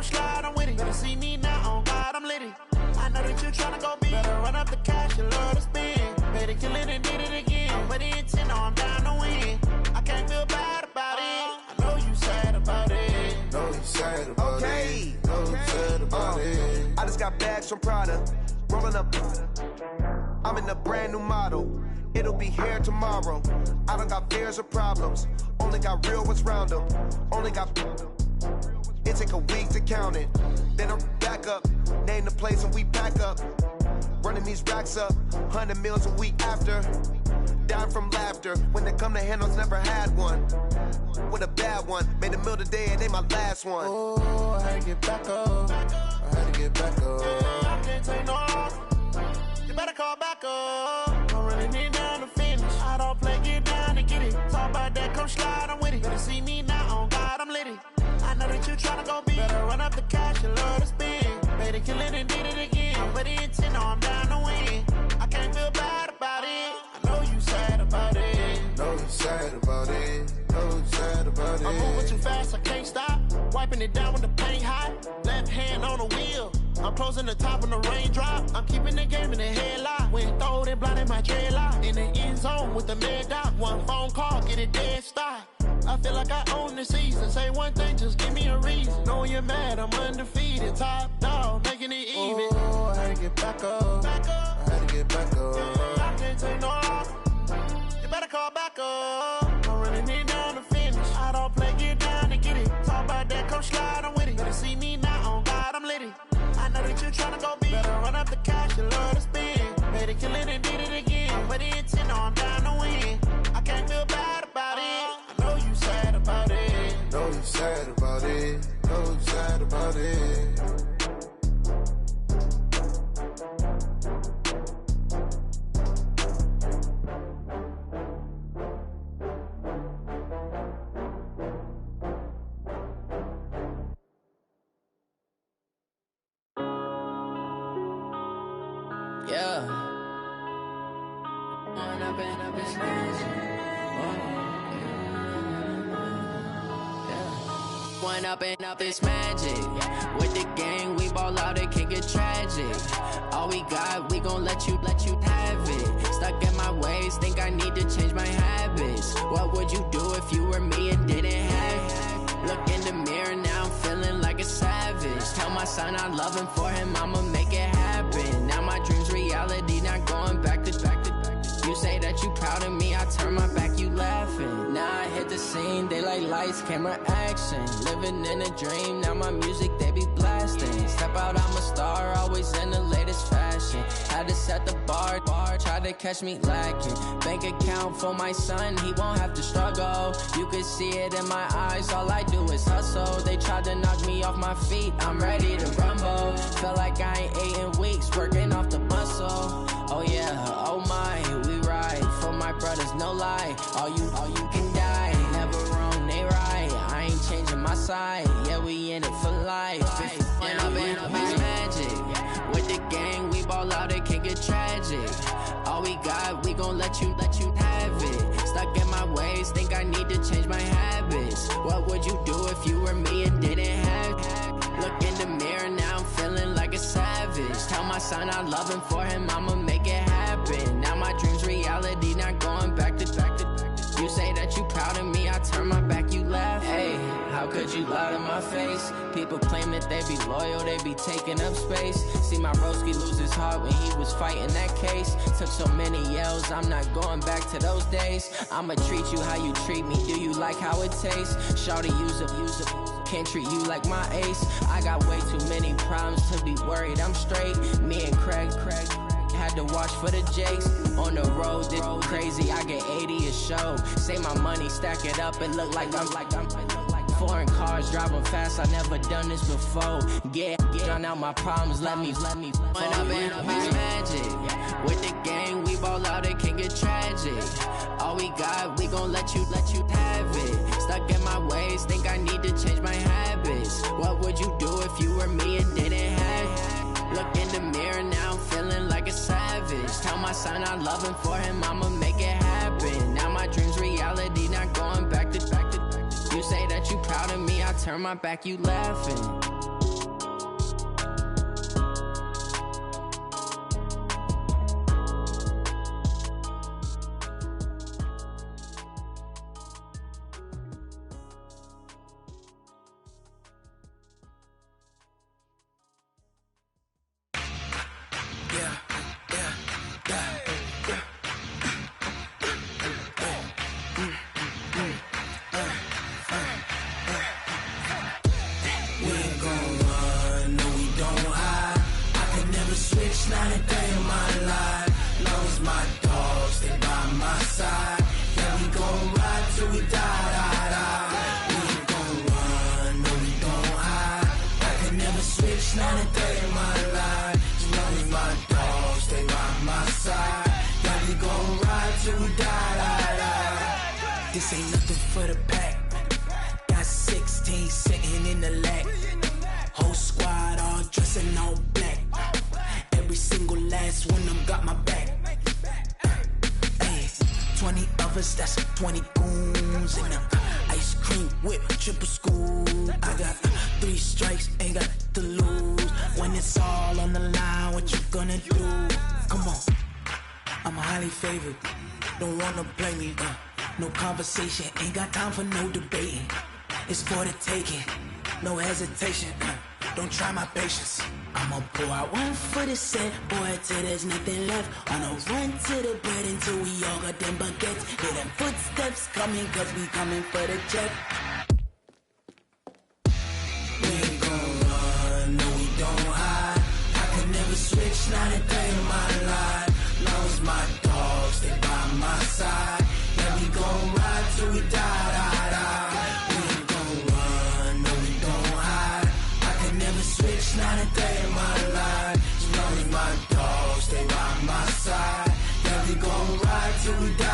slide, I'm with it. Better see me now, on God, I'm litty. I know that you tryna go big. Better run up the cash, you love to spend. Better kill it and did it again. I'm with the intent, no, I'm down to win. I can't feel bad about it. I know you sad about it. Know you sad about it. Know you sad about it. I just got bags from Prada. Rolling up. I'm in a brand new model. It'll be here tomorrow. I don't got fears or problems. Only got real ones round them. Only got. It take a week to count it. Then I'm back up. Name the place and we pack up. Running these racks up. 100 meals a week after. Dying from laughter. When they come to handles, never had one. With a bad one. Made a meal today and ain't my last one. Oh, I had to get back up. I had to get back up. I can't take no loss. You better call back up. I'm running it down to finish. I don't play, get down to get it. Talk about that, come slide, I'm with it. Better see me now, on God, I'm litty. I know that you tryna go big. Better run up the cash, you love to spend. Better kill it and did it again. I'm with the intent, no, I'm down to win. I can't feel bad about it. I know you sad about it. Know you sad about it. Know you sad about it. I'm moving too fast, I can't stop. Wiping it down with the paint hot. Left hand on the wheel. I'm closing the top when the raindrop. I'm keeping the game in the headlock. When throwed and blinded my dreadlock. In the end zone with the mad dot. One phone call, get it dead stop. I feel like I own the season. Say one thing, just give me a reason. Knowing you're mad, I'm undefeated. Top dog, making it even. Oh, I had to get back up. I had to get back up. I can't take no loss. You better call back up. I'm running it down to finish. I don't play, get down to get it. Talk about that, come slide, I'm with it. Better see me now, on God, I'm litty. I know that you tryna go big. Better run up the cash, you love to spend. Better kill it and did it again. I'm with the intent, no, I'm down to win. I can't feel bad about it. I know you sad about it. Know you sad about it. Know you sad about it. Yeah. One up and up is magic. With the gang, we ball out, it can get tragic. All we got, we gon' let you have it. Stuck in my ways, think I need to change my habits. What would you do if you were me and didn't have it? Look in the mirror, now I'm feeling like a savage. Tell my son I love him, for him I'ma make it happen. Now my dream's reality, not going back to. You say that you proud of me, I turn my back, you laughing. Now I hit the scene, they like lights, camera, action. Living in a dream, now my music, they be blasting. Step out, I'm a star, always in the latest fashion. Had to set the bar, try to catch me lacking. Bank account for my son, he won't have to struggle. You can see it in my eyes, all I do is hustle. They tried to knock me off my feet, I'm ready to rumble. Felt like I ain't ate in weeks, working off the muscle. Oh yeah, oh my, we ride for my brothers, no lie. All you can die, never wrong, they right. I ain't changing my side, yeah, we in it for life. And up is magic. With the gang, we ball out, it can get tragic. All we got, we gon' let you have it. Stuck in my ways, think I need to change my habits. What would you do if you were me and didn't have it? Look in the mirror, now I'm feeling like a savage. Tell my son I love him, for him I'ma make it happen. Now my dream's reality, not going back to. You say that you proud of me, I turn my back, you laugh. Hey, how could you lie to my face? People claim that they be loyal, they be taking up space. See my broski lose his heart when he was fighting that case. Took so many yells, I'm not going back to those days. I'ma treat you how you treat me, do you like how it tastes? Shawty, use a can't treat you like my ace. I got way too many problems to be worried, I'm straight. Me and Craig had to watch for the Jakes. On the road, this crazy, I get 80 a show. Say my money, stack it up, and look like I'm foreign cars, driving fast, I never done this before. Get drown out my problems, let me One up and is magic. With the gang, we ball out, it can get tragic. All we got, we gon' let you have it. Stuck in my ways, think I need to change my habits. What would you do if you were me and didn't have it? Look in the mirror, now I'm feeling like a savage. Tell my son I love him, for him I'ma make it happen. Now my dream's reality, not going back to. You say that you proud of me, I turn my back, you laughing. switch, not a day in my life. As long as my dogs stay by my side. Yeah, we gon' ride till we die. This ain't nothing for the pack. Got 16 sitting in the lap. Whole squad all dressing all black. Every single last one of them got my back. Hey, 20 of us, that's 20 goons in them. Ice cream whip, triple school. I got 3 strikes, ain't got to lose. When it's all on the line, what you gonna do? Come on, I'm highly favored. Don't wanna play me, no conversation, ain't got time for no debating. It's for the taking, no hesitation, don't try my patience. I'ma pour out one for the set, boy, till there's nothing left. On a run to the bread until we all got them baguettes. Hear them footsteps coming, cause we coming for the check. We ain't gon' run, no we don't hide. I can never switch, not a day in my life. Long as my dogs stay by my side. Yeah, we gon' ride till we die. We ain't gon' run, no we don't hide. I can never switch, not a day in my life. As long as my dogs stay by my side. Yeah, we gon' ride till we die.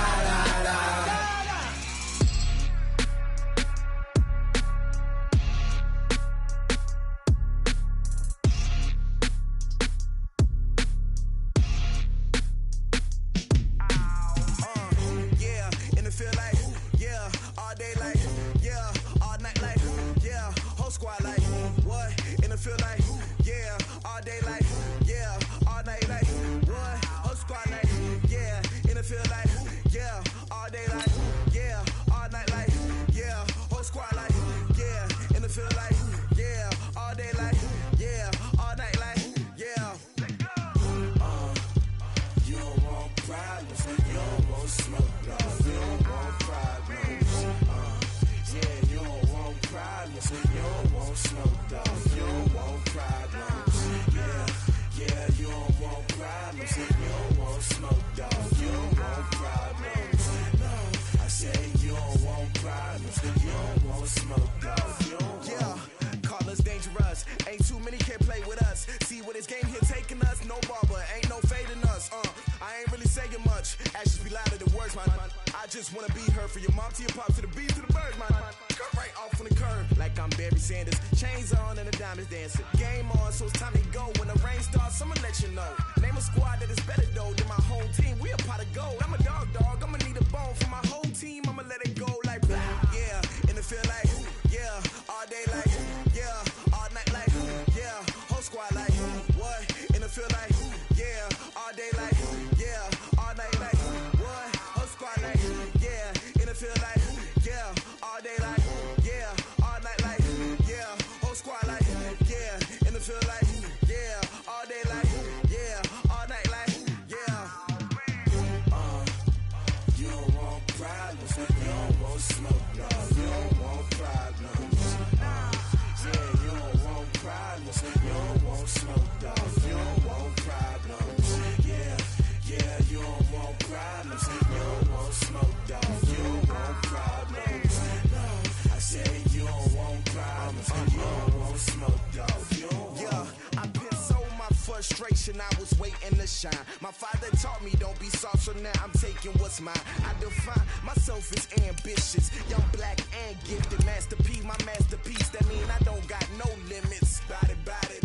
I was waiting to shine. My father taught me don't be soft, so now I'm taking what's mine. I define myself as ambitious, young, black, and gifted. Masterpiece, my masterpiece. That mean I don't got no limits. Bout it,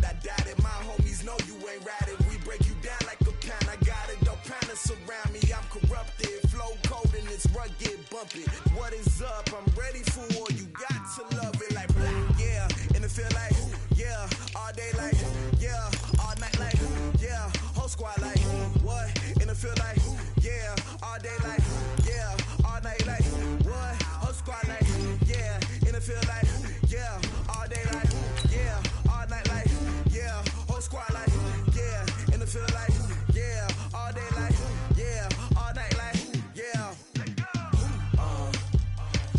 I doubt it. My homies know you ain't ratted. We break you down like a pound. I got it, don't panic surround me. I'm corrupted, flow cold and it's rugged, bumpy. What is up? I'm ready for war. You got to love it like black, yeah. And it feel like, yeah, all day like, yeah, all night like, yeah, whole squad like, what? And it feel like, yeah, all day like, yeah, all night like, what? Whole squad like, yeah, and it feel like, yeah, all day like, yeah, all night like, yeah, whole squad like, yeah, and it feel like, yeah, all day like, yeah, all night like, yeah.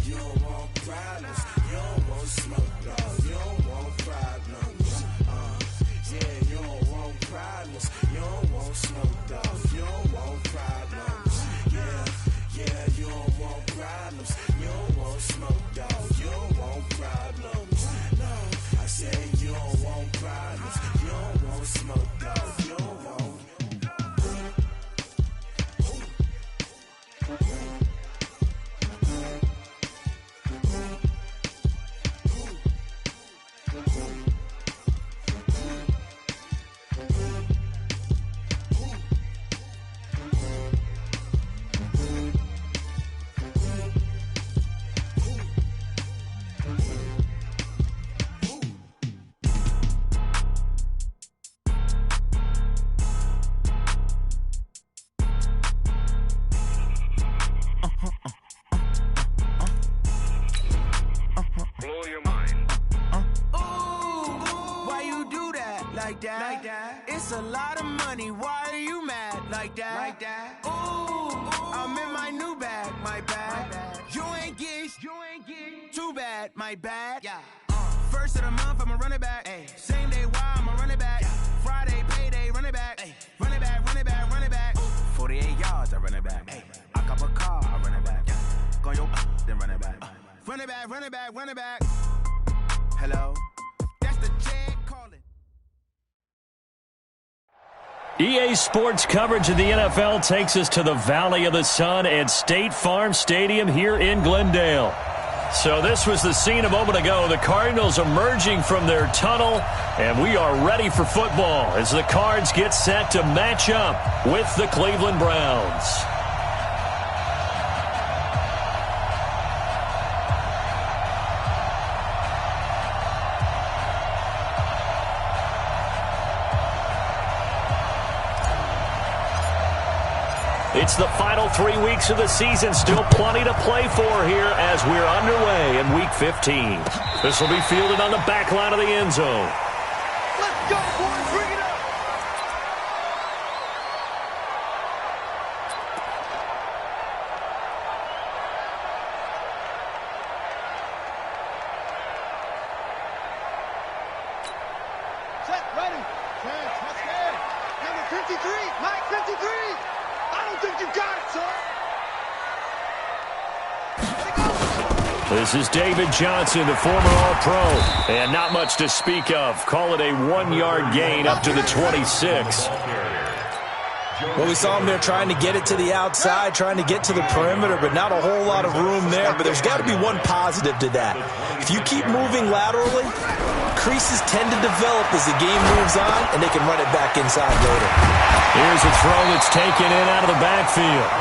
You don't want problems, you don't want smoke, dog. You don't want problems. Yeah, you don't want problems, you don't want smoke, dog. You don't want problems. Yeah. like that. It's a lot of money, why are you mad like that? Ooh, I'm in my new bag, my bad. You ain't get too bad, my bad. Yeah. First of the month, I'ma run it back. Ay. Same day, why I'ma run it back. Friday, payday, run it back. Ay. Run it back, run it back, run it back. 48 yards, I run it back. Ay. I cop a car, I run it back. Go your then run it back. Run it back, run it back, run it back. Hello, that's the Jag calling. EA Sports coverage of the NFL takes us to the Valley of the Sun at State Farm Stadium here in Glendale. So this was the scene a moment ago. The Cardinals emerging from their tunnel, and we are ready for football as the Cards get set to match up with the Cleveland Browns. It's the final 3 weeks of the season. Still plenty to play for here as we're underway in Week 15. This will be fielded on the back line of the end zone. Let's go, boys. Bring it up. Set, ready. Let's go. Number 53, Mike 53. I don't think you got it, son. This is David Johnson, the former All-Pro, and not much to speak of. Call it a 1-yard gain up to the 26. Well, we saw him there trying to get it to the outside, trying to get to the perimeter, but not a whole lot of room there. But there's got to be one positive to that. If you keep moving laterally, creases tend to develop as the game moves on, and they can run it back inside later. Here's a throw that's taken in out of the backfield.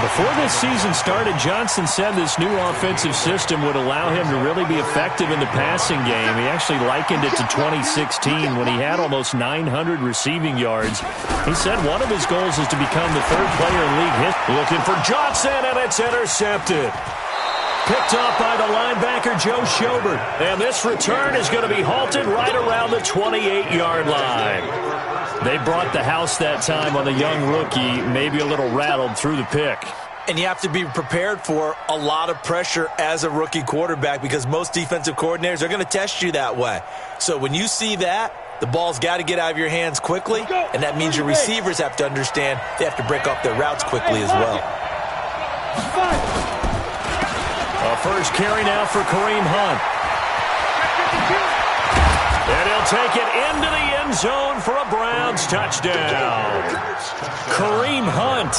Before this season started, Johnson said this new offensive system would allow him to really be effective in the passing game. He actually likened it to 2016 when he had almost 900 receiving yards. He said one of his goals is to become the third player in league history. Looking for Johnson, and it's intercepted. Picked off by the linebacker, Joe Schobert. And this return is going to be halted right around the 28-yard line. They brought the house that time on the young rookie, maybe a little rattled through the pick. And you have to be prepared for a lot of pressure as a rookie quarterback because most defensive coordinators are going to test you that way. So when you see that, the ball's got to get out of your hands quickly, and that means your receivers have to understand they have to break off their routes quickly as well. A first carry now for Kareem Hunt. And he'll take it into the end zone for a Browns touchdown. Kareem Hunt,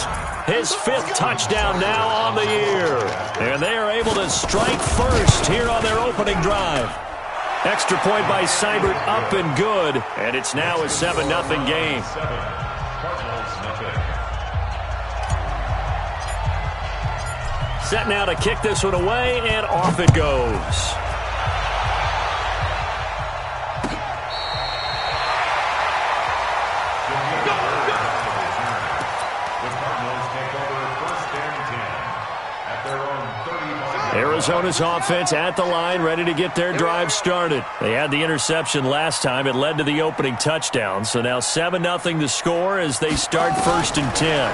his 5th touchdown now on the year. And they are able to strike first here on their opening drive. Extra point by Seibert, up and good. And it's now a 7-0 game. Set now to kick this one away, and off it goes. Arizona's offense at the line, ready to get their drive started. They had the interception last time. It led to the opening touchdown. So now 7-0 the score as they start 1st and 10.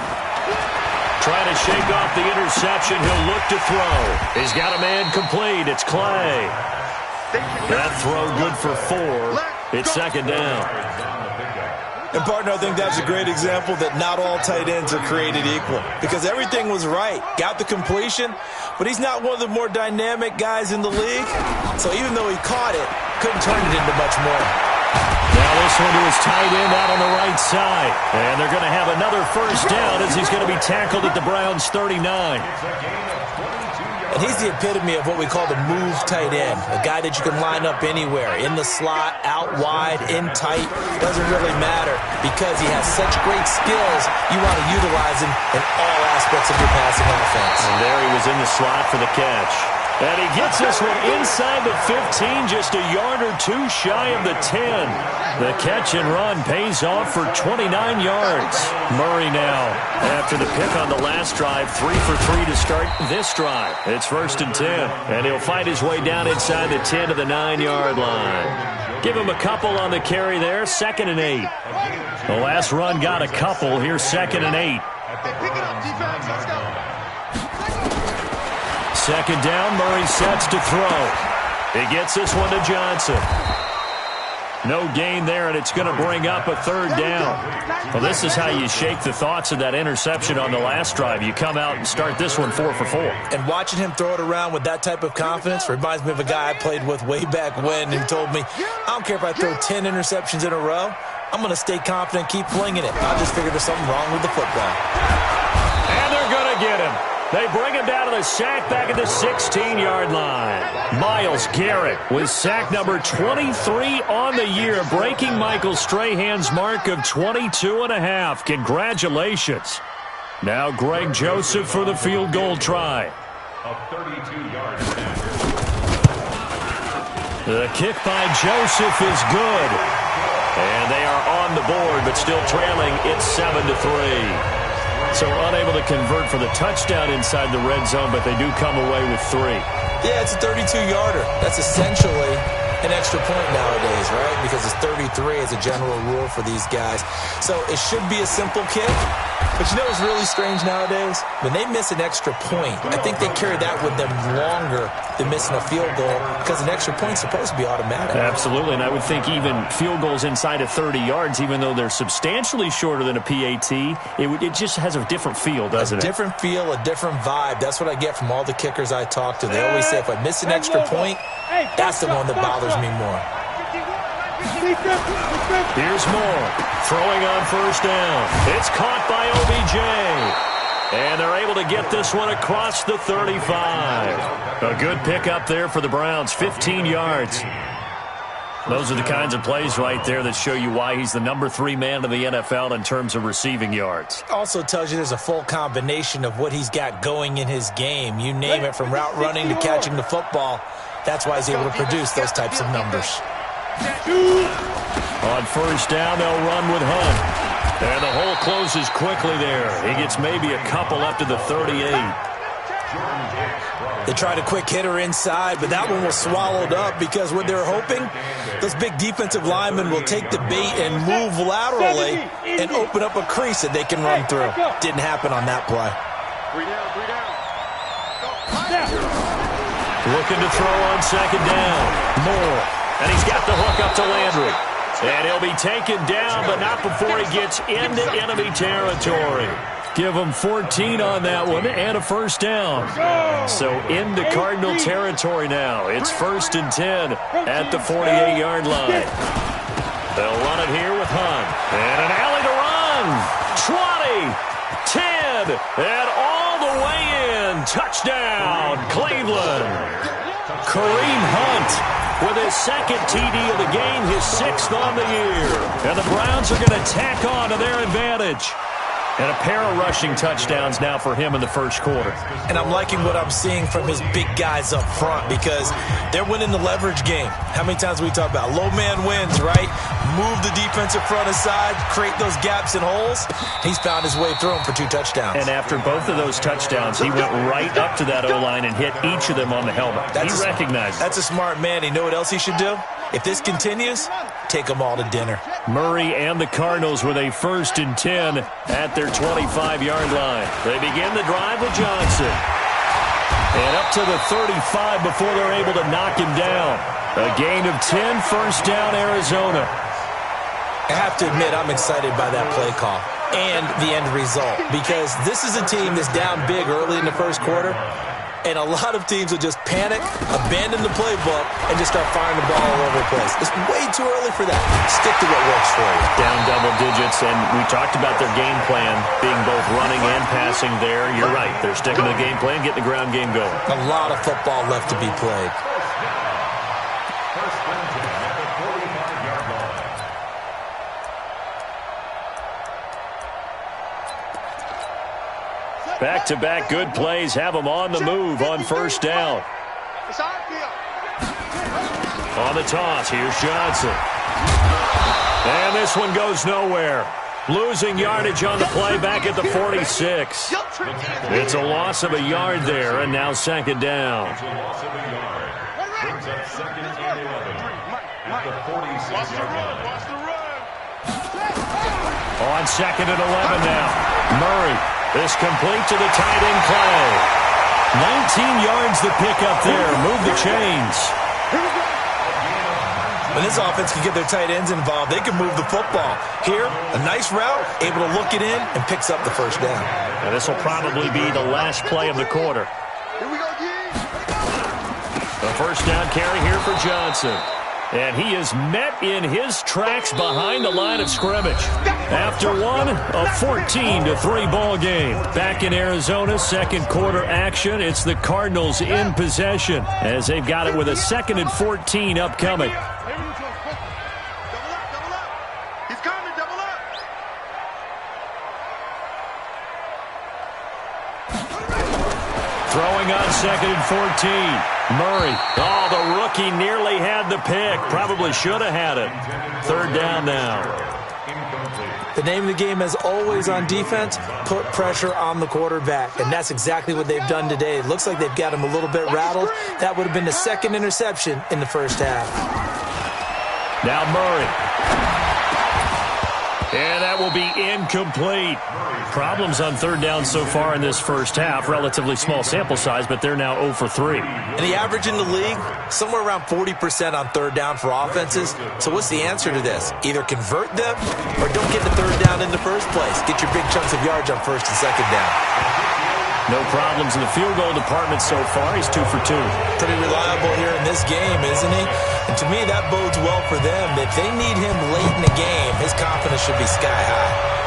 Trying to shake off the interception. He'll look to throw. He's got a man complete. It's Clay. That throw good for 4. It's 2nd down. And, partner, I think that's a great example that not all tight ends are created equal because everything was right. Got the completion, but he's not one of the more dynamic guys in the league. So even though he caught it, couldn't turn it into much more. Now this one to his tight end out on the right side. And they're going to have another first down as he's going to be tackled at the Browns' 39. And he's the epitome of what we call the move tight end, a guy that you can line up anywhere, in the slot, out wide, in tight. Doesn't really matter because he has such great skills. You want to utilize him in all aspects of your passing offense. And there he was in the slot for the catch. And he gets this one inside the 15, just a yard or 2 shy of the 10. The catch and run pays off for 29 yards. Murray now, after the pick on the last drive, 3 for 3 to start this drive. It's 1st and 10, and he'll fight his way down inside the 10 to the 9-yard line. Give him a couple on the carry there, 2nd and 8. The last run got a couple. Here's 2nd and 8. Second down, Murray sets to throw. He gets this one to Johnson. No gain there, and it's going to bring up a 3rd down. Well, this is how you shake the thoughts of that interception on the last drive. You come out and start this one 4 for 4. And watching him throw it around with that type of confidence reminds me of a guy I played with way back when who told me, I don't care if I throw 10 interceptions in a row, I'm going to stay confident, keep flinging it. I just figured there's something wrong with the football. And they're going to get him. They bring him down to the sack back at the 16-yard line. Myles Garrett with sack number 23 on the year, breaking Michael Strahan's mark of 22.5. Congratulations. Now Greg Joseph for the field goal try. The kick by Joseph is good. And they are on the board, but still trailing. It's 7-3. So unable to convert for the touchdown inside the red zone, but they do come away with 3. Yeah, it's a 32-yarder. That's essentially an extra point nowadays, right? Because it's 33 as a general rule for these guys. So it should be a simple kick. But you know what's really strange nowadays? When they miss an extra point, I think they carry that with them longer than missing a field goal because an extra point's supposed to be automatic. Absolutely, and I would think even field goals inside of 30 yards, even though they're substantially shorter than a PAT, it just has a different feel, doesn't it? A different feel, a different vibe. That's what I get from all the kickers I talk to. They always say if I miss an extra point, that's the one that bothers me more. Here's Moore, throwing on 1st down. It's caught by OBJ. And they're able to get this one across the 35. A good pickup there for the Browns, 15 yards. Those are the kinds of plays right there that show you why he's the number 3 man of the NFL in terms of receiving yards. Also tells you there's a full combination of what he's got going in his game. You name it, from route running to catching the football. That's why he's able to produce those types of numbers. On 1st down, they'll run with Hunt. And the hole closes quickly there. He gets maybe a couple up to the 38. They tried a quick hitter inside, but that one was swallowed up because what they're hoping, those big defensive linemen will take the bait and move laterally and open up a crease that they can run through. Didn't happen on that play. Looking to throw on 2nd down. Moore. And he's got the hook up to Landry. And he'll be taken down, but not before he gets into enemy territory. Give him 14 on that one and a 1st down. So into Cardinal territory now. It's 1st and 10 at the 48-yard line. They'll run it here with Hunt. And an alley to run. 20, 10, and all the way in. Touchdown, Cleveland. Kareem Hunt with his 2nd TD of the game, his 6th on the year. And the Browns are going to tack on to their advantage. And a pair of rushing touchdowns now for him in the 1st quarter. And I'm liking what I'm seeing from his big guys up front because they're winning the leverage game. How many times we talk about low man wins, right? Move the defensive front aside, create those gaps and holes. He's found his way through them for 2 touchdowns. And after both of those touchdowns, he went right up to that O-line and hit each of them on the helmet. He recognized it. That's a smart man. You know what else he should do? If this continues, take them all to dinner. Murray and the Cardinals with a 1st and 10 at their 25-yard line. They begin the drive with Johnson. And up to the 35 before they're able to knock him down. A gain of 10, 1st down, Arizona. I have to admit, I'm excited by that play call and the end result because this is a team that's down big early in the 1st quarter. And a lot of teams will just panic, abandon the playbook, and just start firing the ball all over the place. It's way too early for that. Stick to what works for you. Down double digits, and we talked about their game plan being both running and passing there. You're right. They're sticking to the game plan, getting the ground game going. A lot of football left to be played. Back-to-back good plays have them on the move on 1st down. On the toss, here's Johnson. And this one goes nowhere. Losing yardage on the play back at the 46. It's a loss of a yard there, and now 2nd down. Watch the run. Watch the run. On 2nd and 11 now. Murray. This complete to the tight end Clay. 19 yards to pick up there. Move the chains. When this offense can get their tight ends involved, they can move the football. Here, a nice route, able to look it in, and picks up the first down. And this will probably be the last play of the quarter. Here we go, The first down carry here for Johnson. And he is met in his tracks behind the line of scrimmage. After one, a 14-3 ball game. Back in Arizona, second quarter action. It's the Cardinals in possession as they've got it with a 2nd and 14 upcoming. Double up. He's coming, double up. Throwing on 2nd and 14. Murray. Oh, the rookie nearly had the pick. Probably should have had it. Third down now. The name of the game, as always on defense, put pressure on the quarterback. And that's exactly what they've done today. It looks like they've got him a little bit rattled. That would have been the 2nd interception in the first half. Now Murray. And that will be incomplete. Problems on third down so far in this first half. Relatively small sample size, but they're now 0 for 3. And the average in the league, somewhere around 40% on third down for offenses. So what's the answer to this? Either convert them or don't get the third down in the first place. Get your big chunks of yards on first and second down. No problems in the field goal department so far. He's 2 for 2. Pretty reliable here in this game, isn't he? And to me, that bodes well for them. If they need him late in the game, his confidence should be sky high.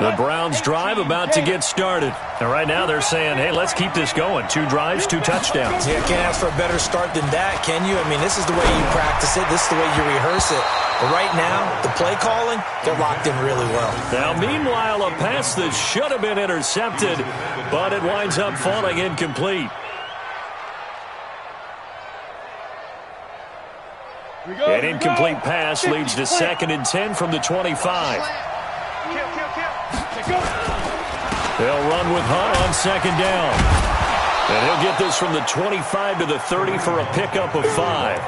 The Browns drive about to get started. And right now they're saying, hey, let's keep this going. 2 drives, 2 touchdowns. Yeah, can't ask for a better start than that, can you? I mean, this is the way you practice it. This is the way you rehearse it. But right now, the play calling, they're locked in really well. Now, meanwhile, a pass that should have been intercepted, but it winds up falling incomplete. An incomplete pass leads to 2nd and 10 from the 25. They'll run with Hunt on 2nd down. And he'll get this from the 25 to the 30 for a pickup of 5.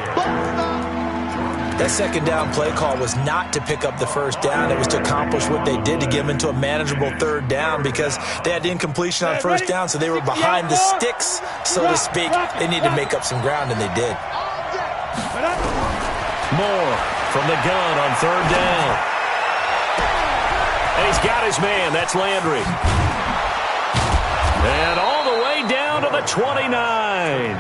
That 2nd down play call was not to pick up the first down. It was to accomplish what they did to get them into a manageable third down because they had incompletion on first down, so they were behind the sticks, so to speak. They needed to make up some ground, and they did. Moore from the gun on 3rd down. And he's got his man. That's Landry. And all the way down to the 29.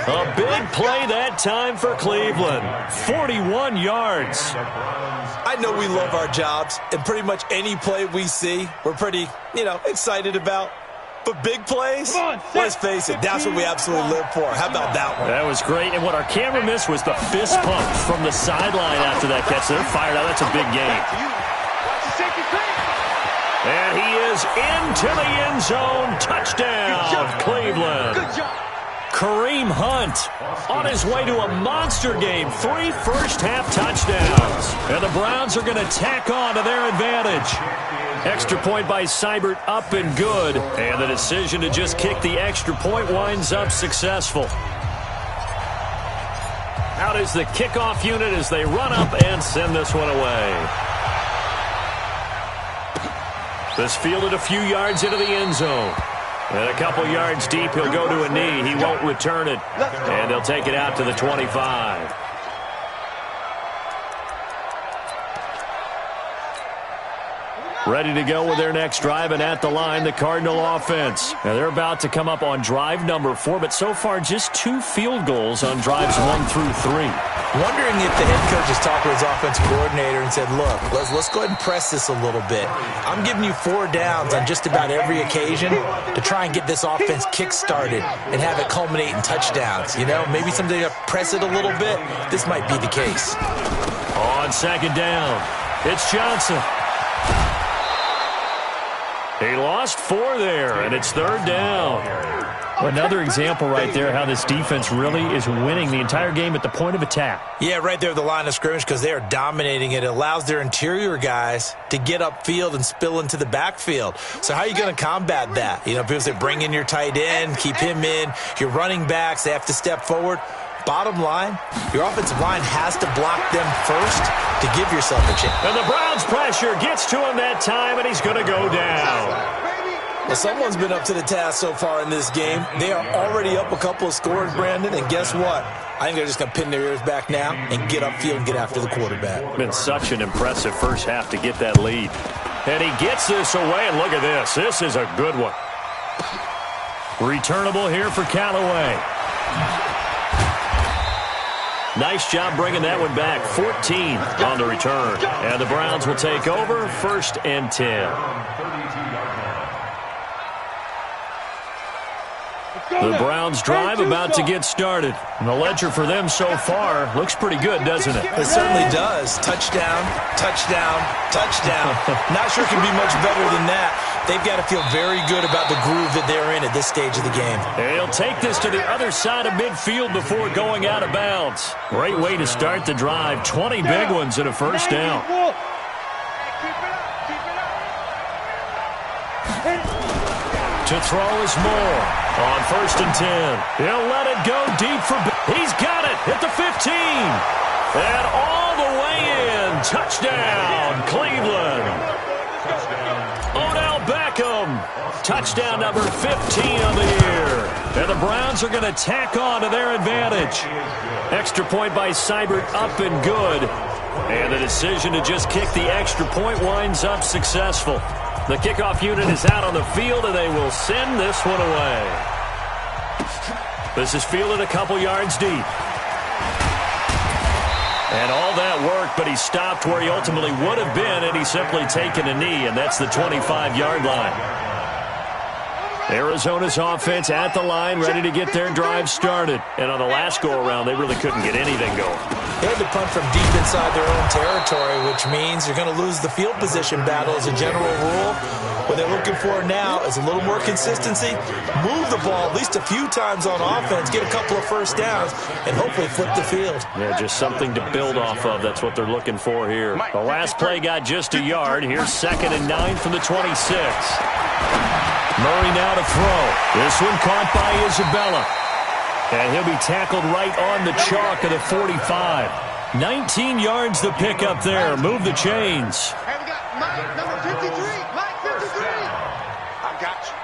A big play that time for Cleveland. 41 yards. I know we love our jobs, and pretty much any play we see, we're pretty, excited about. But big plays, let's face it, that's what we absolutely live for. How about that one? That was great. And what our camera missed was the fist pump from the sideline after that catch. They're fired out. That's a big game. And he is into the end zone. Touchdown, Cleveland. Kareem Hunt on his way to a monster game. 3 first-half touchdowns. And the Browns are going to tack on to their advantage. Extra point by Seibert up and good. And the decision to just kick the extra point winds up successful. Out is the kickoff unit as they run up and send this one away. This fielded a few yards into the end zone. And a couple yards deep, he'll go to a knee. He won't return it. And they'll take it out to the 25. Ready to go with their next drive, and at the line, the Cardinal offense. Now they're about to come up on drive number 4, but so far just 2 field goals on drives 1 through 3. Wondering if the head coach has talked to his offensive coordinator and said, look, let's go ahead and press this a little bit. I'm giving you 4 downs on just about every occasion to try and get this offense kick-started and have it culminate in touchdowns. Maybe someday to press it a little bit. This might be the case. On 2nd down, it's Johnson. He lost 4 there, and it's 3rd down. Another example right there how this defense really is winning the entire game at the point of attack. Yeah, right there at the line of scrimmage because they are dominating it. It allows their interior guys to get upfield and spill into the backfield. So how are you going to combat that? You know, people say bring in your tight end, keep him in. Your running backs, they have to step forward. Bottom line, your offensive line has to block them first to give yourself a chance. And the Browns pressure gets to him that time, and he's going to go down. Well, someone's been up to the task so far in this game. They are already up a couple of scores, Brandon, and guess what? I think they're just going to pin their ears back now and get upfield and get after the quarterback. Been such an impressive first half to get that lead. And he gets this away, and look at this. This is a good one. Returnable here for Callaway. Nice job bringing that one back. 14 on the return. And the Browns will take over, 1st and 10. The Browns drive about to get started. And the ledger for them so far looks pretty good, doesn't it? It certainly does. Touchdown, touchdown, touchdown. Not sure it can be much better than that. They've got to feel very good about the groove that they're in at this stage of the game. And he'll take this to the other side of midfield before going out of bounds. Great way to start the drive. 20 big ones and a first down. To throw is Moore on 1st and 10. He'll let it go deep for... He's got it at the 15. And all the way in. Touchdown, Cleveland. Odell Beckham. Touchdown number 15 on the year. And the Browns are going to tack on to their advantage. Extra point by Seibert up and good. And the decision to just kick the extra point winds up successful. The kickoff unit is out on the field, and they will send this one away. This is fielded a couple yards deep. And all that worked, but he stopped where he ultimately would have been, and he's simply taken a knee, and that's the 25-yard line. Arizona's offense at the line, ready to get their drive started. And on the last go-around, they really couldn't get anything going. They had to punt from deep inside their own territory, which means you're going to lose the field position battle as a general rule. What they're looking for now is a little more consistency, move the ball at least a few times on offense, get a couple of first downs, and hopefully flip the field. Yeah, just something to build off of. That's what they're looking for here. The last play got just a yard. Here's 2nd and 9 from the 26. Murray now to throw. This one caught by Isabella. And he'll be tackled right on the chalk of the 45. 19 yards to pick up there. Move the chains. Hey, we got Mike, number 53. Mike, 53. I got you.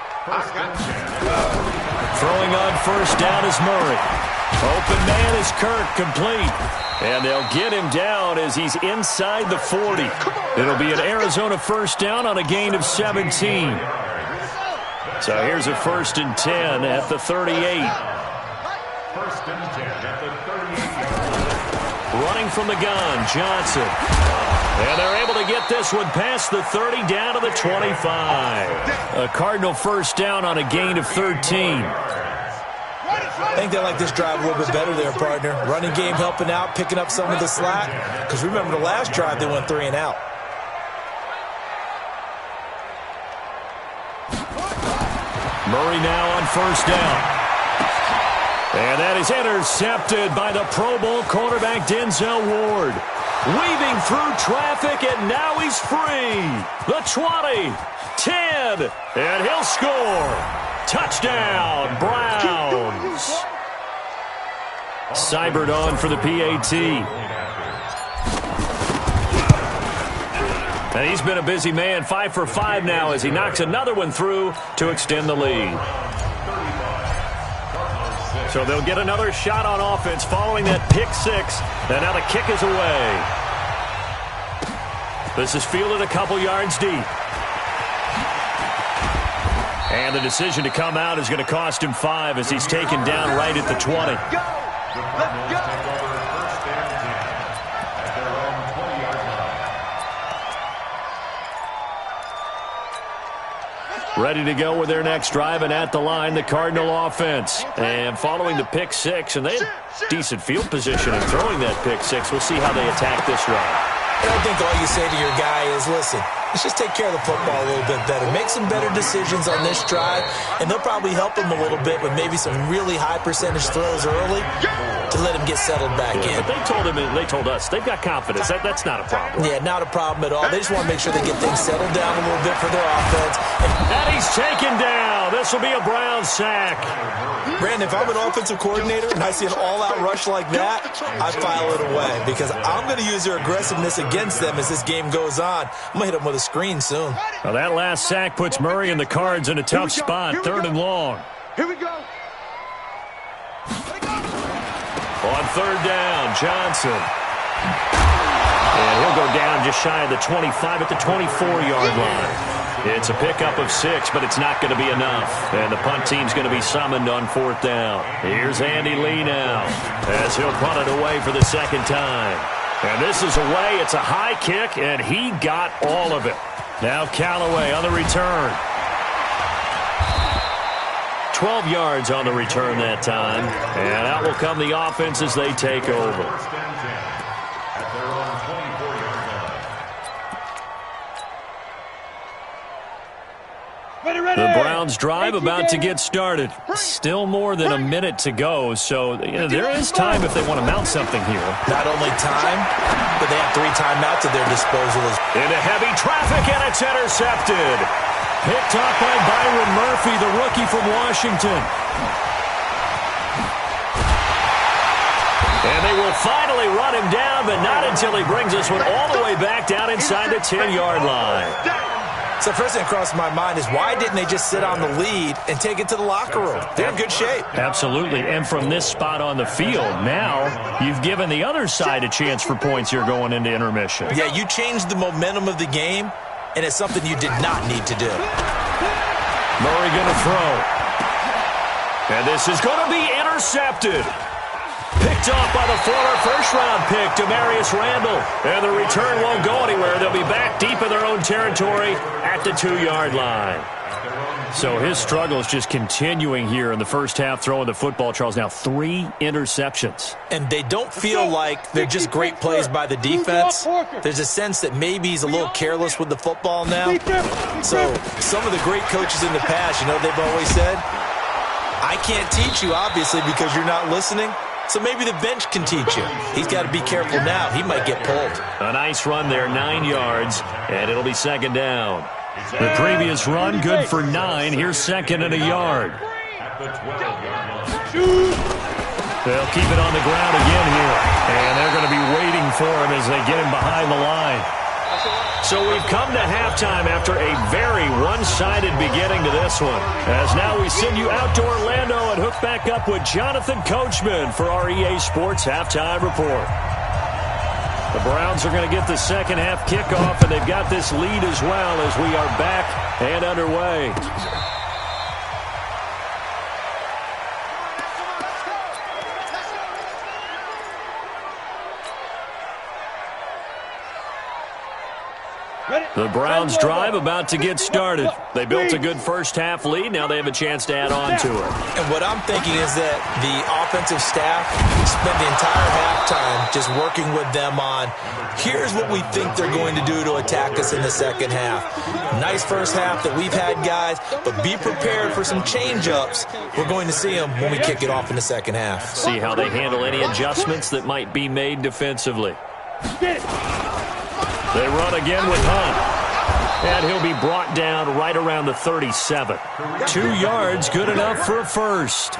Throwing on 1st down is Murray. Open man is Kirk, complete. And they'll get him down as he's inside the 40. It'll be an Arizona 1st down on a gain of 17. So here's a 1st and 10 at the 38. 1st and 10 at the 38. Running from the gun, Johnson. And they're able to get this one past the 30 down to the 25. A Cardinal 1st down on a gain of 13. I think they like this drive a little bit better there, partner. Running game helping out, picking up some of the slack. Because remember the last drive, they went 3 and out. Murray now on 1st down. And that is intercepted by the Pro Bowl quarterback Denzel Ward. Weaving through traffic, and now he's free. The 20, 10, and he'll score. Touchdown, Browns. Seibert on for the PAT. And he's been a busy man, 5 for 5 now as he knocks another one through to extend the lead. So they'll get another shot on offense following that pick 6. And now the kick is away. This is fielded a couple yards deep. And the decision to come out is going to cost him 5 as he's taken down right at the 20. Ready to go with their next drive, and at the line, the Cardinal offense. And following the pick 6, and they had decent field position in throwing that pick 6. We'll see how they attack this drive. And I think all you say to your guy is, listen, let's just take care of the football a little bit better. Make some better decisions on this drive, and they'll probably help him a little bit with maybe some really high percentage throws early to let him get settled back in. But they told us they've got confidence. That's not a problem. Yeah, not a problem at all. They just want to make sure they get things settled down a little bit for their offense. And he's taken down. This will be a Browns sack. Brandon, if I'm an offensive coordinator and I see an all-out rush like that, I file it away because I'm going to use their aggressiveness against them as this game goes on. I'm going to hit them with a screen soon. Well, that last sack puts Murray and the Cards in a tough spot, 3rd and long. Here we go. On 3rd down, Johnson. And he'll go down just shy of the 25 at the 24-yard line. It's a pickup of 6, but it's not going to be enough. And the punt team's going to be summoned on 4th down. Here's Andy Lee now as he'll punt it away for the 2nd time. And this is away. It's a high kick, and he got all of it. Now Callaway on the return. 12 yards on the return that time. And out will come the offense as they take over. The Browns drive about to get started. Still more than a minute to go, so there is time if they want to mount something here. Not only time, but they have 3 timeouts at their disposal. Into heavy traffic, and it's intercepted. Picked up by Byron Murphy, the rookie from Washington. And they will finally run him down, but not until he brings this one all the way back down inside the 10-yard line. So first thing that crossed my mind is why didn't they just sit on the lead and take it to the locker room? They're in good shape. Absolutely. And from this spot on the field, now you've given the other side a chance for points here going into intermission. Yeah, you changed the momentum of the game, and it's something you did not need to do. Murray going to throw. And this is going to be intercepted. Picked off by the former first-round pick, Demarius Randall. And the return won't go anywhere. They'll be back deep in their own territory at the 2-yard line. So his struggle is just continuing here in the first half, throwing the football, Charles. Now 3 interceptions. And they don't feel like they're just great plays by the defense. There's a sense that maybe he's a little careless with the football now. So some of the great coaches in the past, they've always said, I can't teach you, obviously, because you're not listening. So maybe the bench can teach you. He's got to be careful now. He might get pulled. A nice run there, 9 yards, and it'll be 2nd down. The previous run, good for 9. Here's 2nd and a yard. They'll keep it on the ground again here, and they're going to be waiting for him as they get him behind the line. So we've come to halftime after a very one-sided beginning to this one. As now we send you out to Orlando and hook back up with Jonathan Coachman for our EA Sports Halftime Report. The Browns are going to get the second half kickoff, and they've got this lead as well as we are back and underway. The Browns drive about to get started. They built a good first half lead. Now they have a chance to add on to it. And what I'm thinking is that the offensive staff spent the entire halftime just working with them on, here's what we think they're going to do to attack us in the second half. Nice first half that we've had, guys, but be prepared for some change-ups. We're going to see them when we kick it off in the second half. See how they handle any adjustments that might be made defensively. They run again with Hunt. And he'll be brought down right around the 37. 2 yards, good enough for a first.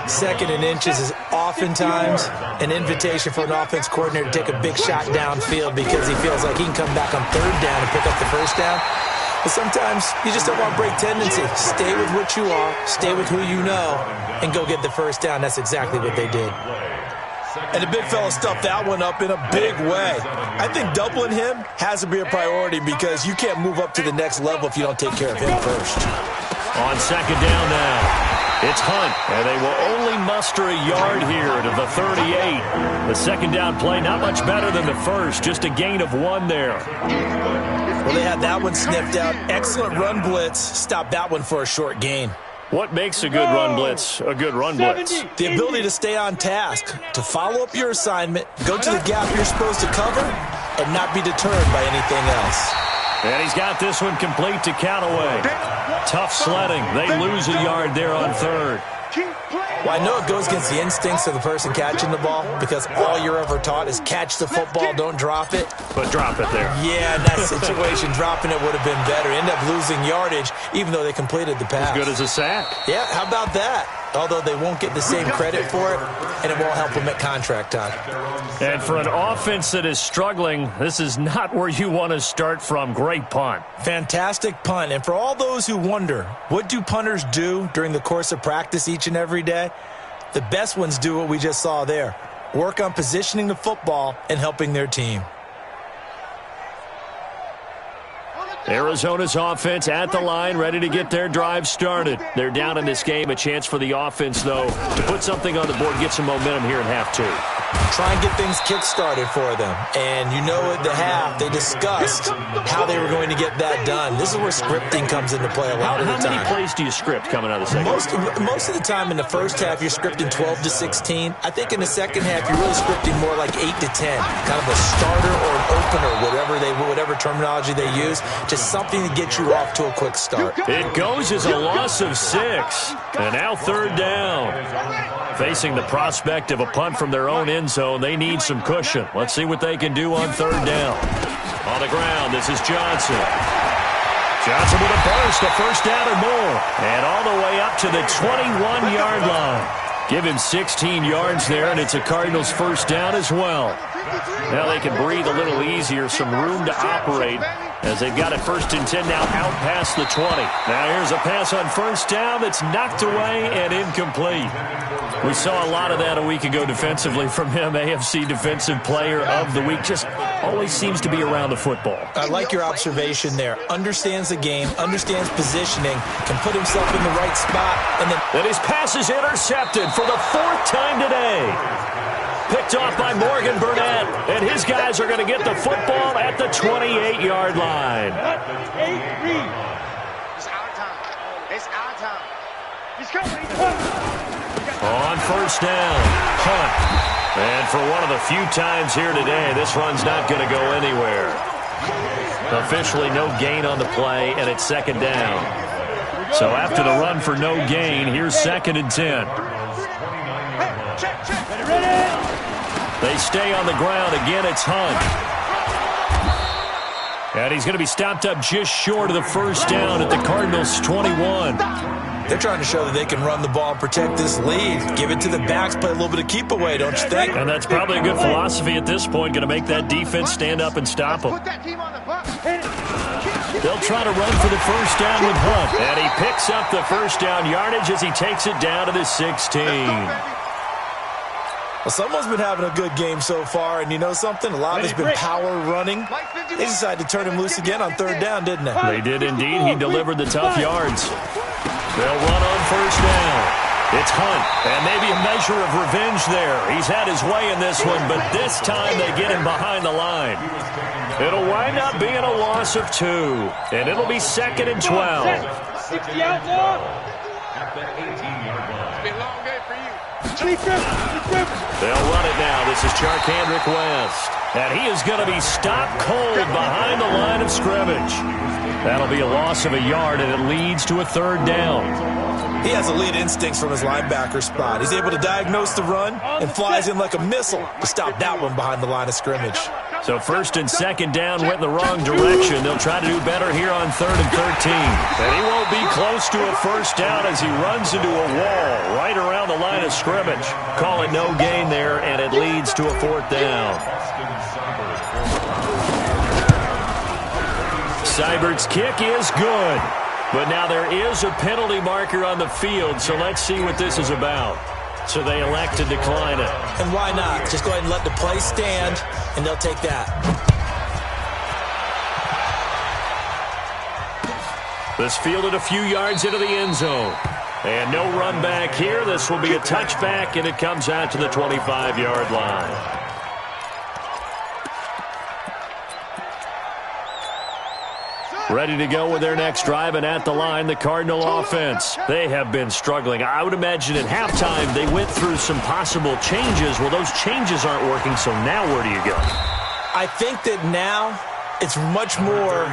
2nd and inches is oftentimes an invitation for an offense coordinator to take a big shot downfield because he feels like he can come back on 3rd down and pick up the first down. But sometimes you just don't want break tendency. Stay with what you are, stay with who you know, and go get the first down. That's exactly what they did. And the big fella stuffed that one up in a big way. I think doubling him has to be a priority because you can't move up to the next level if you don't take care of him first. On 2nd down now, it's Hunt, and they will only muster a yard here to the 38. The 2nd down play, not much better than the first, just a gain of 1 there. Well, they had that one sniffed out. Excellent run blitz. Stopped that one for a short gain. What makes a good run blitz a good run blitz? The ability to stay on task, to follow up your assignment, go to the gap you're supposed to cover, and not be deterred by anything else. And he's got this one complete to Callaway. Tough sledding. They lose a yard there on third. Well, I know it goes against the instincts of the person catching the ball because all you're ever taught is catch the football, don't drop it. But drop it there. Yeah, in that situation, dropping it would have been better. End up losing yardage, even though they completed the pass. As good as a sack. Yeah, how about that? Although they won't get the same credit for it, and it won't help them at contract time. And for an offense that is struggling, this is not where you want to start from. Great punt. Fantastic punt. And for all those who wonder, what do punters do during the course of practice each and every day? The best ones do what we just saw there. Work on positioning the football and helping their team. Arizona's offense at the line, ready to get their drive started. They're down in this game. A chance for the offense, though, to put something on the board, get some momentum here in half two. Try and get things kick-started for them. And you know at the half, they discussed how they were going to get that done. This is where scripting comes into play a lot of the time. How many plays do you script coming out of the second? Most of the time in the first half, you're scripting 12 to 16. I think in the second half, you're really scripting more like 8 to 10. Kind of a starter or an opener, whatever terminology they use. Just something to get you off to a quick start. It goes as a loss of 6. And now third down. Facing the prospect of a punt from their own end zone, they need some cushion. Let's see what they can do on third down. On the ground, this is Johnson. Johnson with a burst, a first down or more. And all the way up to the 21-yard line. Give him 16 yards there, and it's a Cardinals first down as well. Now they can breathe a little easier, some room to operate as they've got it first and 10 now out past the 20. Now here's a pass on first down that's knocked away and incomplete. We saw a lot of that a week ago defensively from him. AFC Defensive Player of the Week. Just always seems to be around the football. I like your observation there. Understands the game, understands positioning, can put himself in the right spot. And his pass is intercepted for the 4th time today. Picked off by Morgan Burnett, and his guys are going to get the football at the 28-yard line. It's our time. It's our time. He's coming. On first down, Hunt. And for one of the few times here today, this run's not going to go anywhere. Officially no gain on the play, and it's second down. So after the run for no gain, here's second and 10. They stay on the ground. Again, it's Hunt. And he's going to be stopped up just short of the first down at the Cardinals' 21. They're trying to show that they can run the ball and protect this lead. Give it to the backs, play a little bit of keep away, don't you think? And that's probably a good philosophy at this point, going to make that defense stand up and stop them. They'll try to run for the first down with Hunt. And he picks up the first down yardage as he takes it down to the 16. Well, someone's been having a good game so far, and you know something? A lot of it's been power running. They decided to turn him loose again on third down, didn't they? They did indeed. He delivered the tough yards. They'll run on first down. It's Hunt, and maybe a measure of revenge there. He's had his way in this one, but this time they get him behind the line. It'll wind up being a loss of 2, and it'll be second and 12. 60 out more. At the 18-yard line. It's been a long day for you. They'll run it now. This is Charkandrick West. And he is going to be stopped cold behind the line of scrimmage. That'll be a loss of a yard, and it leads to a third down. He has elite instincts from his linebacker spot. He's able to diagnose the run and flies in like a missile to stop that one behind the line of scrimmage. So first and second down went in the wrong direction. They'll try to do better here on third and 13. And he won't be close to a first down as he runs into a wall right around the line of scrimmage. Call it no gain there, and it leads to a fourth down. Seibert's kick is good. But now there is a penalty marker on the field, so let's see what this is about. So they elect to decline it. And why not? Just go ahead and let the play stand, and they'll take that. This fielded a few yards into the end zone. And no run back here. This will be a touchback, and it comes out to the 25-yard line. Ready to go with their next drive, and at the line, the Cardinal offense. They have been struggling. I would imagine at halftime they went through some possible changes. Well, those changes aren't working, so now where do you go? I think that now it's much more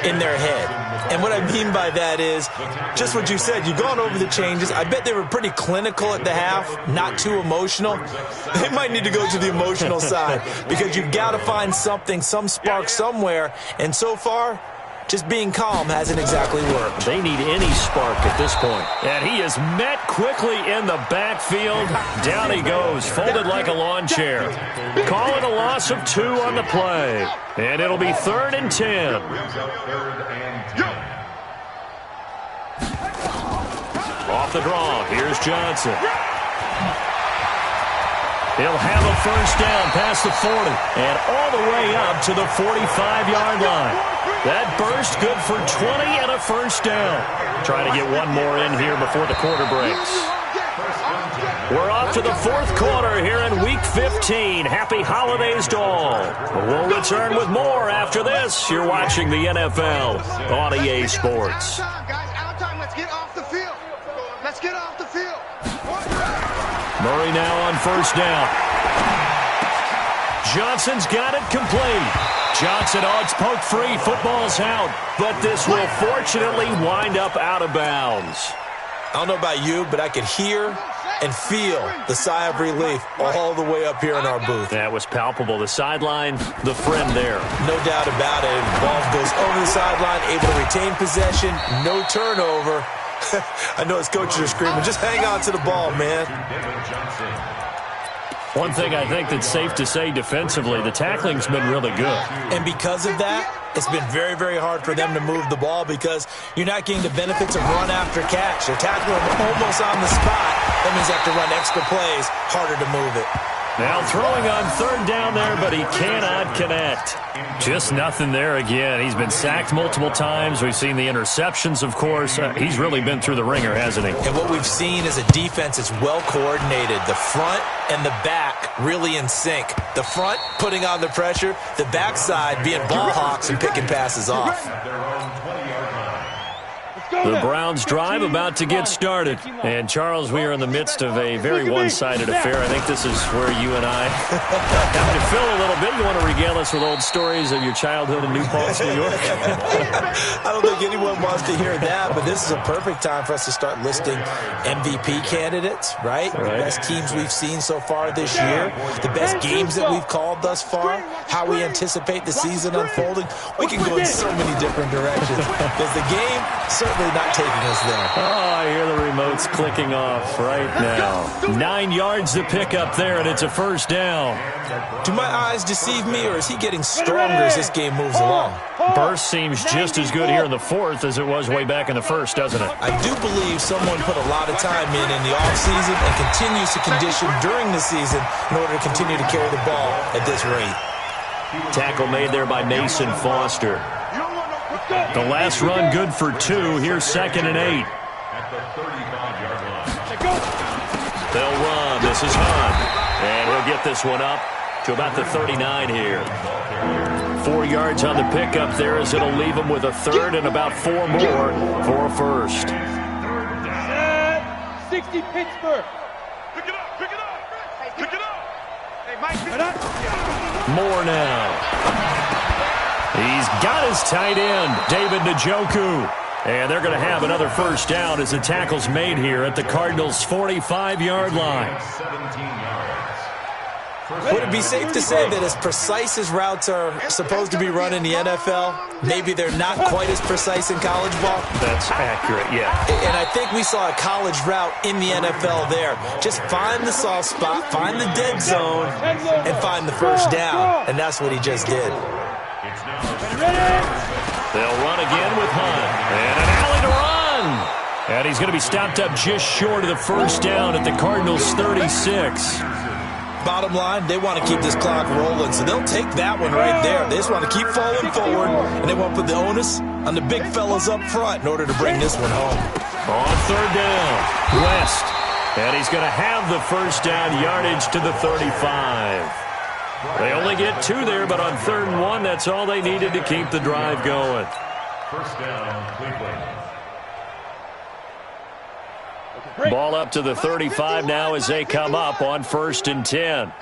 in their head. And what I mean by that is just what you said. You've gone over the changes. I bet they were pretty clinical at the half, not too emotional. They might need to go to the emotional side because you've got to find something, some spark somewhere. And so far, just being calm hasn't exactly worked. They need any spark at this point. And he is met quickly in the backfield. Down he goes, folded like a lawn chair. Call it a loss of 2 on the play. And it'll be 3rd and 10. Off the draw, here's Johnson. He'll have a first down past the 40 and all the way up to the 45-yard line. That burst good for 20 and a first down. Try to get one more in here before the quarter breaks. We're off to the 4th quarter here in Week 15. Happy holidays to all. We'll return with more after this. You're watching the NFL on EA Sports. Let's get off the field. Let's get off the field. Murray now on first down. Johnson's got it complete. Johnson, it's poked free. Football's out. But this will fortunately wind up out of bounds. I don't know about you, but I could hear and feel the sigh of relief all the way up here in our booth. That was palpable. The sideline, the friend there. No doubt about it. The ball goes over the sideline, able to retain possession, no turnover. I know his coaches are screaming, just hang on to the ball, man. One thing I think that's safe to say defensively, the tackling's been really good. And because of that, it's been very, very hard for them to move the ball because you're not getting the benefits of run after catch. They're tackling almost on the spot. That means they have to run extra plays, harder to move it. Now throwing on 3rd down there, but he cannot connect. Just nothing there again. He's been sacked multiple times. We've seen the interceptions, of course. He's really been through the ringer, hasn't he? And what we've seen is a defense that's well coordinated. The front and the back really in sync. The front putting on the pressure, the backside being ball hawks and picking passes off. The Browns drive about to get started. And, Charles, we are in the midst of a very one-sided affair. I think this is where you and I have to fill a little bit. You want to regale us with old stories of your childhood in New Paltz, New York? I don't think anyone wants to hear that, but this is a perfect time for us to start listing MVP candidates, right? The best teams we've seen so far this year, the best games that we've called thus far, how we anticipate the season unfolding. We can go in so many different directions because the game certainly not taking us there. Oh, I hear the remotes clicking off right now. 9 yards to pick up there, and it's a first down. Do my eyes deceive me, or is he getting stronger as this game moves along? Burst seems just as good here in the 4th as it was way back in the 1st, doesn't it? I do believe someone put a lot of time in the offseason and continues to condition during the season in order to continue to carry the ball at this rate. Tackle made there by Mason Foster. The last run good for 2. Here's 2nd and 8. They'll run. This is Hunt. And he'll get this one up to about the 39 here. 4 yards on the pickup there as it'll leave him with a 3rd and about 4 more for a first. 60 Pittsburgh. Pick it up, pick it up, pick it up. Hey, Mike, pick it up. More now. He's got his tight end, David Njoku. And they're going to have another first down as the tackle's made here at the Cardinals' 45-yard line. 17 yards. Would it be safe to say that as precise as routes are supposed to be run in the NFL, maybe they're not quite as precise in college ball? That's accurate, yeah. And I think we saw a college route in the NFL there. Just find the soft spot, find the dead zone, and find the first down. And that's what he just did. They'll run again with Hunt. And an alley to run. And he's going to be stopped up just short of the first down at the Cardinals' 36. Bottom line, they want to keep this clock rolling, so they'll take that one right there. They just want to keep falling forward, and they want to put the onus on the big fellas up front in order to bring this one home. On 3rd down, West. And he's going to have the first down yardage to the 35. They only get 2 there, but on 3rd and 1, that's all they needed to keep the drive going. First down, Cleveland. Ball up to the 35 now as they come up on 1st and 10.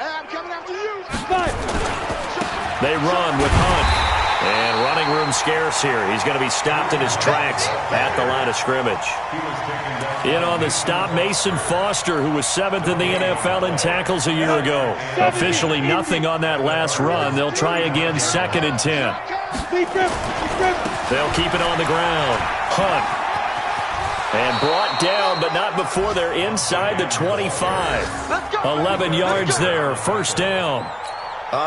They run with Hunt. And running room scarce here. He's going to be stopped in his tracks at the line of scrimmage. In on the stop, Mason Foster, who was 7th in the NFL in tackles a year ago. Officially nothing on that last run. They'll try again 2nd and 10. They'll keep it on the ground. Hunt. And brought down, but not before they're inside the 25. 11 yards there, 1st down.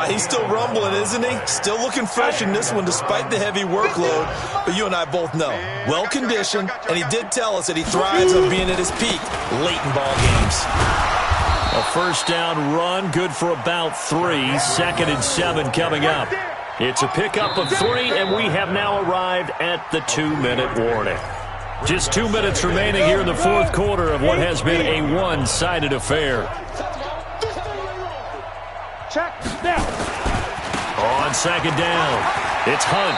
He's still rumbling, isn't he? Still looking fresh in this one despite the heavy workload. But you and I both know, well-conditioned, and he did tell us that he thrives on being at his peak late in ball games. A 1st down run, good for about 3. 2nd and 7 coming up. It's a pickup of 3, and we have now arrived at the 2-minute warning. Just 2 minutes remaining here in the 4th quarter of what has been a one-sided affair. Check now. On 2nd down, it's Hunt.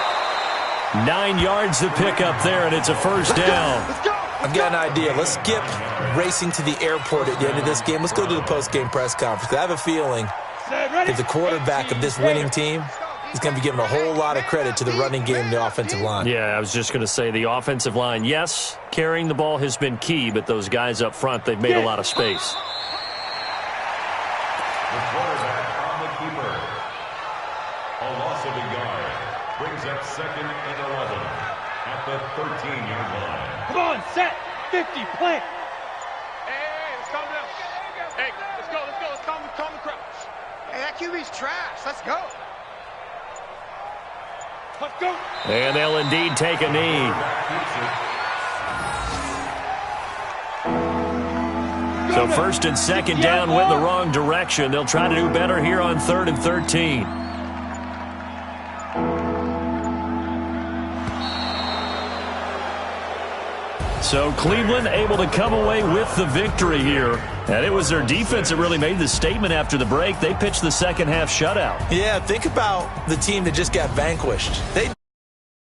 9 yards to pick up there, and it's a 1st down. I've got an idea. Let's skip racing to the airport at the end of this game. Let's go to the post-game press conference. I have a feeling that the quarterback of this winning team is going to be giving a whole lot of credit to the running game and the offensive line. Yeah, I was just going to say the offensive line, yes, carrying the ball has been key, but those guys up front, they've made a lot of space. The quarterback on the keeper. A loss of a yard brings up 2nd and 11 at the 13-yard line. Come on, set, 50, plant. Hey, let's calm down. Hey, let's go. Let's calm the crowd. Hey, that QB's trash. Let's go. Let's go. And they'll indeed take a knee. So 1st and 2nd down went the wrong direction. They'll try to do better here on 3rd and 13. So Cleveland able to come away with the victory here. And it was their defense that really made the statement after the break. They pitched the second half shutout. Yeah, think about the team that just got vanquished. They